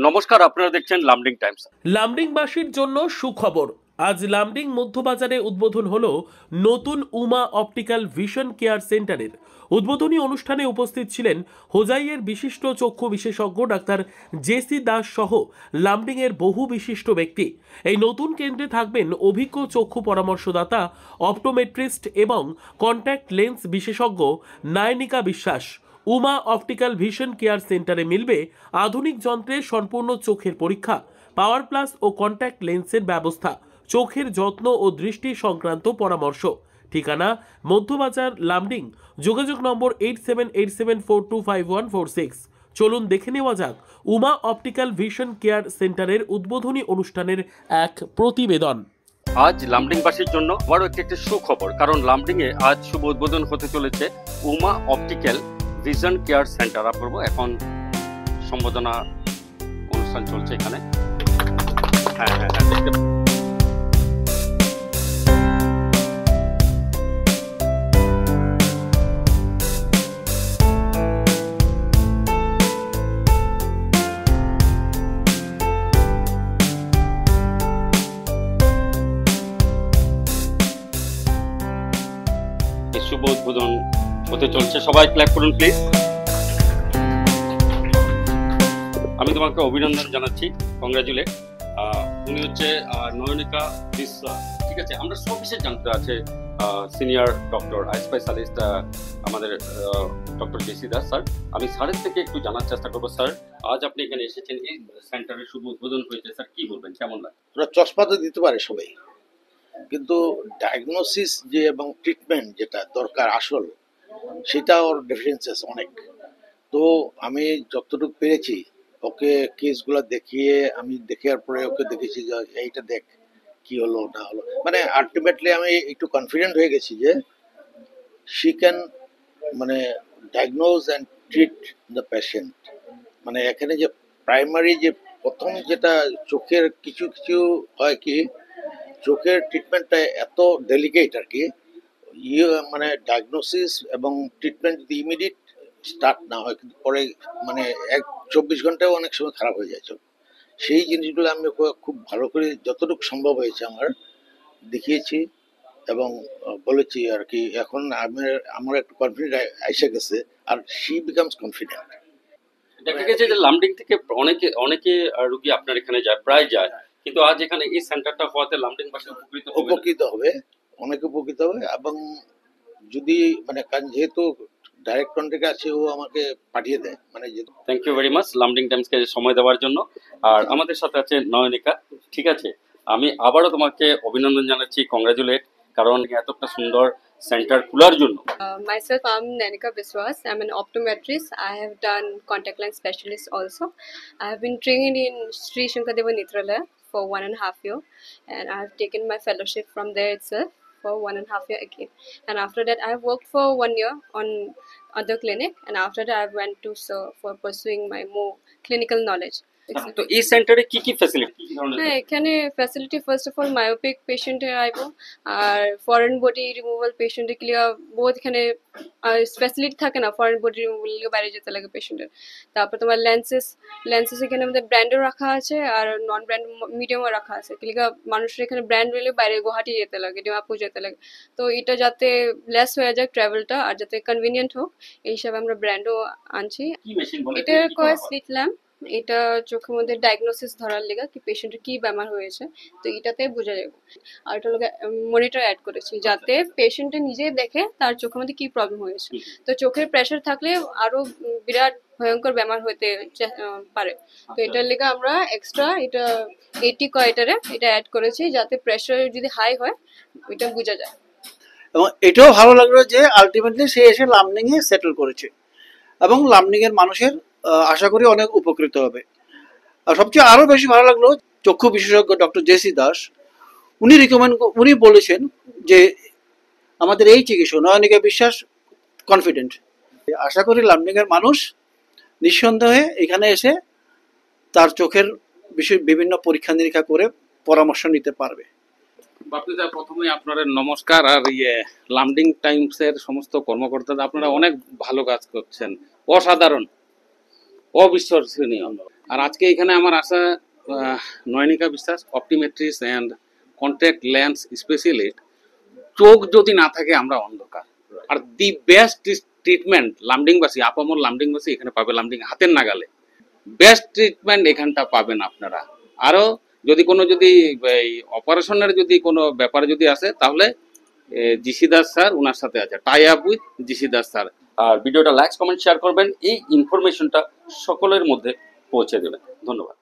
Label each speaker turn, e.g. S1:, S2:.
S1: নমস্কার, আপনারা দেখছেন লামডিং টাইমস।
S2: লামডিংবাসীর জন্য সুখবর। আজ লামডিং মধ্যবাজারে উদ্বোধন হলো নতুন উমা অপটিক্যাল ভিশন কেয়ার সেন্টারের। উদ্বোধনী অনুষ্ঠানে উপস্থিত ছিলেন হোজাইয়ের বিশিষ্ট চক্ষু বিশেষজ্ঞ ডাক্তার জেসি দাস সহ লামডিংয়ের বহু বিশিষ্ট ব্যক্তি। এই নতুন কেন্দ্রে থাকবেন অভিজ্ঞ চক্ষু পরামর্শদাতা, অপটোমেট্রিস্ট এবং কন্ট্যাক্ট লেন্স বিশেষজ্ঞ নায়নিকা বিশ্বাস। উমা অপটিক্যাল ভিশন কেয়ার সেন্টারে মিলবে আধুনিক যন্ত্রে সম্পূর্ণ চোখের পরীক্ষা, পাওয়ার প্লাস ও কন্ট্যাক্ট লেন্সের ব্যবস্থা, চোখের যত্ন ও দৃষ্টি সংক্রান্ত পরামর্শ। ঠিকানা মধ্যবাজার, লামডিং। যোগাযোগ নম্বর 8787425146। চলুন দেখে নেওয়া যাক উমা অপটিক্যাল ভিশন কেয়ার সেন্টারের উদ্বোধনী অনুষ্ঠানের এক প্রতিবেদন।
S1: আজ লামডিংবাসীর জন্য বড় একটি সুখবর, কারণ লামডিংয়ে আজ শুভ উদ্বোধন হতে চলেছে Uma optical vision care centre. অপূর্ব এখন সম্বোধনা অনুষ্ঠান চলছে এখানে। দেখতে শুভ উদ্বোধন হতে চলছে, সবাই ক্ল্যাপ করুন প্লিজ। আমি তোমাকে অভিনন্দন জানাচ্ছি, কংগ্রাচুলেট। উনি হচ্ছে নয়নিকা বিশ্বাস, ঠিক আছে। আমরা সব বিষয়ে জানতে আছে সিনিয়র ডক্টর আই স্পেশালিস্ট আমাদের ডক্টর জেসি দাস স্যার। আমি স্যারের থেকে একটু জানার চেষ্টা করবো। স্যার, আজ আপনি এখানে এসেছেন, এই সেন্টারের শুভ উদ্বোধন হয়েছে, স্যার কি বলবেন, কেমন লাগে?
S3: ওরা চশমা তো দিতে পারে সবাই, কিন্তু ডায়াগনোসিস যে এবং ট্রিটমেন্ট যেটা দরকার আসল, সেটা ওর ডেফিসিয়েন্সিস অনেক। তো আমি যতটুকু পেরেছি ওকে কেসগুলো দেখিয়ে, আমি দেখার পরে ওকে দেখেছি যে এইটা দেখ কি হলো না হলো, মানে আলটিমেটলি আমি একটু কনফিডেন্ট হয়ে গেছি যে শি ক্যান মানে diagnose and treat the patient. মানে এখানে যে প্রাইমারি যে প্রথম যেটা চোখের কিছু কিছু হয় কি, চোখের ট্রিটমেন্টটা এত ডেলিকেট আর কি, মানে ডায়াগনোসিস এবং ট্রিটমেন্ট যদি ইমিডিয়েট স্টার্ট না হয়, কিন্তু পরে মানে 24 ঘন্টাও অনেক সময় খারাপ হয়ে যায় চোখ। সেই জিনিসগুলো আমি খুব ভালো করে যতটুকু সম্ভব হয়েছে আমার দেখিয়েছি এবং বলেছি আর কি। এখন আমার একটু কনফিডেন্ট এসে গেছে, আর শি বিকামস কনফিডেন্ট।
S1: দেখা গেছে যে লামডিং থেকে অনেকে রোগী আপনার এখানে যায়, প্রায় যায়, কিন্তু আজ এখানে এই সেন্টারটা হওয়াতে লামডিংবাসী
S3: উপকৃত হবে, অনেক উপকৃত হবে। এবং যদি মানে কারণ যেহেতু ডাইরেক্ট কন্ট্যাক্ট আছে, ও আমাকে পাঠিয়ে দেয়, মানে
S1: thank you very much Lumding টাইমসকে সময় দেওয়ার জন্য। আর আমাদের সাথে আছে নয়নিকা, ঠিক আছে। আমি আবারও তোমাকে অভিনন্দন জানাচ্ছি, কংগ্রাচুলেট, কারণ এতটা সুন্দর সেন্টার খোলার জন্য।
S4: Myself, I'm Nanika Biswas. I'm an optometrist. I have done contact lens specialist also. I have been trained in Sri Shankadeva Netralaya for 1.5 years, and I have taken my fellowship from there itself for 1.5 years again. And after that, I have worked for 1 year on other clinic, and after that, I went to for pursuing my more clinical knowledge.
S1: তো এই সেন্টারে কি কি facility?
S4: হ্যাঁ, এখানে facility first of all myopic পেশেন্টের আইব, আর foreign body removal পেশেন্টের ক্লিয়ার বহুত এখানে ফ্যাসিলিটি থাকে না। ফরেন বডি রিমুভাল বাইরে যেতে লাগে পেশেন্টের। তারপর তোমার লেন্সেস এখানে আমাদের ব্র্যান্ডও রাখা আছে আর নন ব্র্যান্ড মিডিয়ামও রাখা আছে। ক্লিয়ার মানুষের এখানে ব্র্যান্ড রইলে বাইরে গুয়াহাটি যেতে লাগে, ডিমাপুর যেতে লাগে। তো এটা যাতে লেস হয়ে যায় ট্রাভেলটা, আর যাতে কনভিনিয়েন্ট হোক এই হিসাবে আমরা ব্র্যান্ডও আনছি। এটা কয় স্লিট ল্যাম্প, এটা চোখের মধ্যে ডায়াগনোসিস ধরার লেগা কি পেশেন্টের কি বেমার হয়েছে, তো এটাতে বোঝা যাবে। আর এটা লোক মনিটর অ্যাড করেছি যাতে পেশেন্টে নিজে দেখে তার চোখের মধ্যে কি প্রবলেম হয়েছে। তো চোখের প্রেশার থাকলে আরো বিরাট ভয়ঙ্কর বেমার হইতে পারে। তো এটার লেগা আমরা এক্সট্রা এটা 80 কয়টারে এটা অ্যাড করেছি যাতে প্রেশার যদি হাই হয় ওইটা বোঝা যায়।
S5: এবং এটাও ভালো লাগলো যে আলটিমেটলি সে এসে লামডিং এ সেটেল করেছে এবং লামডিং এর মানুষের আশা করি অনেক উপকৃত হবে। আর সবচেয়ে আরো বেশি ভালো লাগলো চক্ষু বিশেষজ্ঞ ডক্টর জেসি দাস, উনি বলেছেন যে আমাদের এই চিকিৎসা নয়নিকা বিশ্বাস কনফিডেন্ট। আশা করি লামডিং এর মানুষ নিঃসন্দেহে এখানে এসে তার চোখের বিষয়ে বিভিন্ন পরীক্ষা নিরীক্ষা করে পরামর্শ নিতে পারবে।
S6: বাপ্তিদা, প্রথমে আপনাদের নমস্কার। আর লামডিং টাইমসের সমস্ত কর্মকর্তারা, আপনারা অনেক ভালো কাজ করছেন, অসাধারণ, অবিশ্বসনীয়। আর আজকে এখানে আমার আসা নয়নিকা বিশ্বাস, অপটিমেট্রিস্ট অ্যান্ড কন্ট্যাক্ট লেন্স স্পেশালিস্ট। চোখ যদি না থাকে আমরা অন্ধকার। আর দি বেস্ট ট্রিটমেন্ট লামডিংবাসী, আপামর লামডিংবাসী এখানে পাবে, লামডিং হাতের নাগালে বেস্ট ট্রিটমেন্ট এখানটা পাবেন আপনারা। আরও যদি এই অপারেশনের যদি কোনো ব্যাপারে যদি আসে, তাহলে জিসি দাস স্যার ওনার সাথে আছে, tie up with GC Das sir.
S1: আর ভিডিওটা লাইক কমেন্ট শেয়ার করবেন, এই ইনফরমেশনটা সকলের মধ্যে পৌঁছে দেবেন। ধন্যবাদ।